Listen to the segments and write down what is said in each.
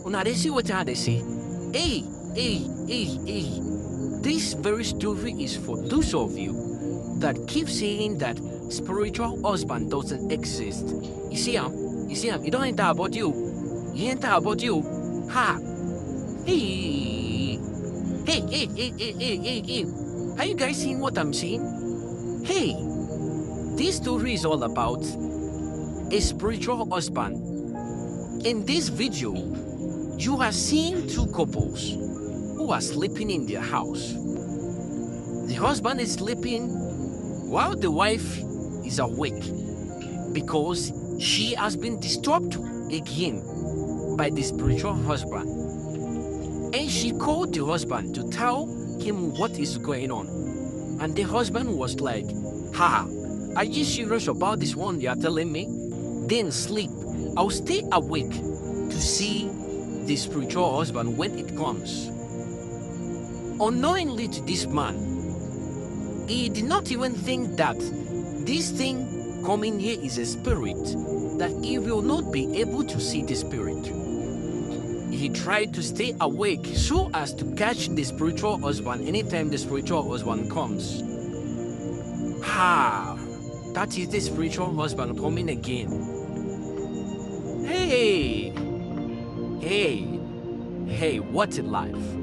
Una they see what they say. Hey, hey. This very story is for those of you that keep saying that spiritual husband doesn't exist. You see him, it don't enter about you. He enter about you. Ha! Hey! Hey. Are you guys seeing what I'm saying? Hey! This story is all about a spiritual husband. In this video, you are seeing two couples who are sleeping in their house. The husband is sleeping while the wife is awake because she has been disturbed again by the spiritual husband. And she called the husband to tell him what is going on. And the husband was like, "Ha, are you serious about this one you are telling me? Then sleep. I'll stay awake to see the spiritual husband when it comes." Unknowingly to this man, he did not even think that this thing coming here is a spirit, that he will not be able to see the spirit. He tried to stay awake so as to catch the spiritual husband anytime the spiritual husband comes. That is the spiritual husband coming again. Hey, what a life.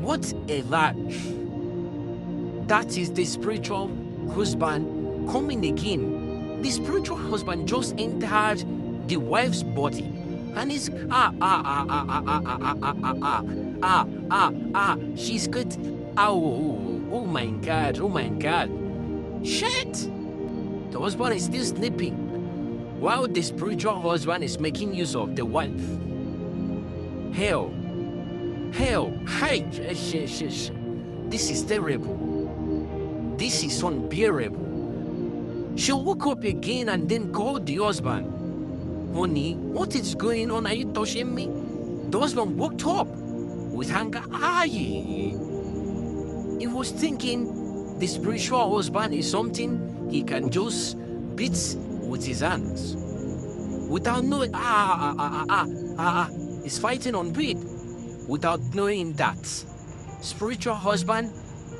What a life. That is the spiritual husband coming again. The spiritual husband just entered the wife's body and is she's good. Oh my god. Shit! The husband is still sleeping while the spiritual husband is making use of the wife. Hell, hey, this is terrible. This is unbearable. She woke up again and then called the husband. "Honey, what is going on? Are you touching me?" The husband woke up with anger. He was thinking the spiritual husband is something he can just beat with his hands without knowing. He's fighting on beat without knowing that spiritual husband,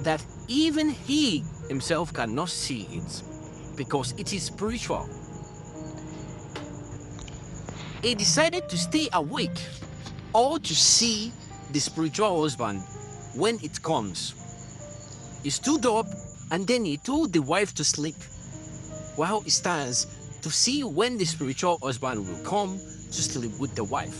that even he himself cannot see it because it is spiritual. He decided to stay awake or to see the spiritual husband when it comes. He stood up and then he told the wife to sleep while he stands to see when the spiritual husband will come to sleep with the wife.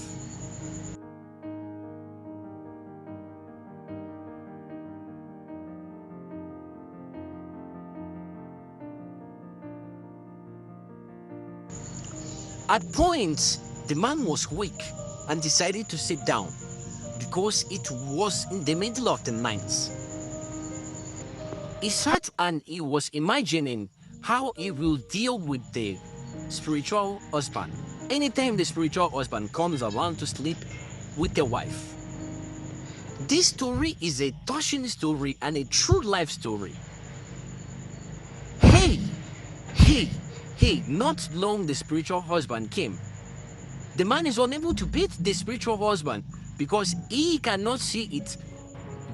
At points, the man was weak and decided to sit down because it was in the middle of the night. He sat and he was imagining how he will deal with the spiritual husband anytime the spiritual husband comes around to sleep with the wife. This story is a touching story and a true life story. Hey, not long the spiritual husband came. The man is unable to beat the spiritual husband because he cannot see it.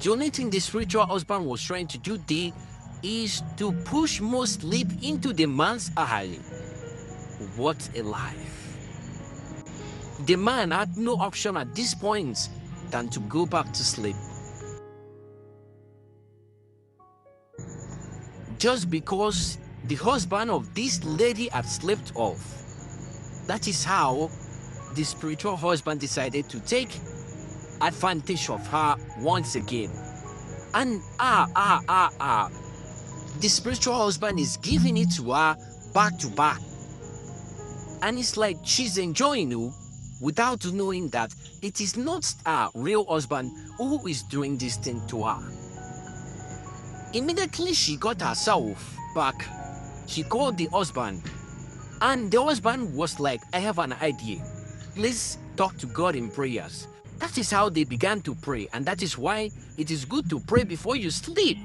The only thing the spiritual husband was trying to do there is to push more sleep into the man's eye. What a life. The man had no option at this point than to go back to sleep. Just because the husband of this lady had slept off. That is how the spiritual husband decided to take advantage of her once again. And the spiritual husband is giving it to her back to back. And it's like she's enjoying it without knowing that it is not her real husband who is doing this thing to her. Immediately she got herself back, she called the husband, and the husband was like, "I have an idea. Let's talk to God in prayers." That is how they began to pray, and that is why it is good to pray before you sleep.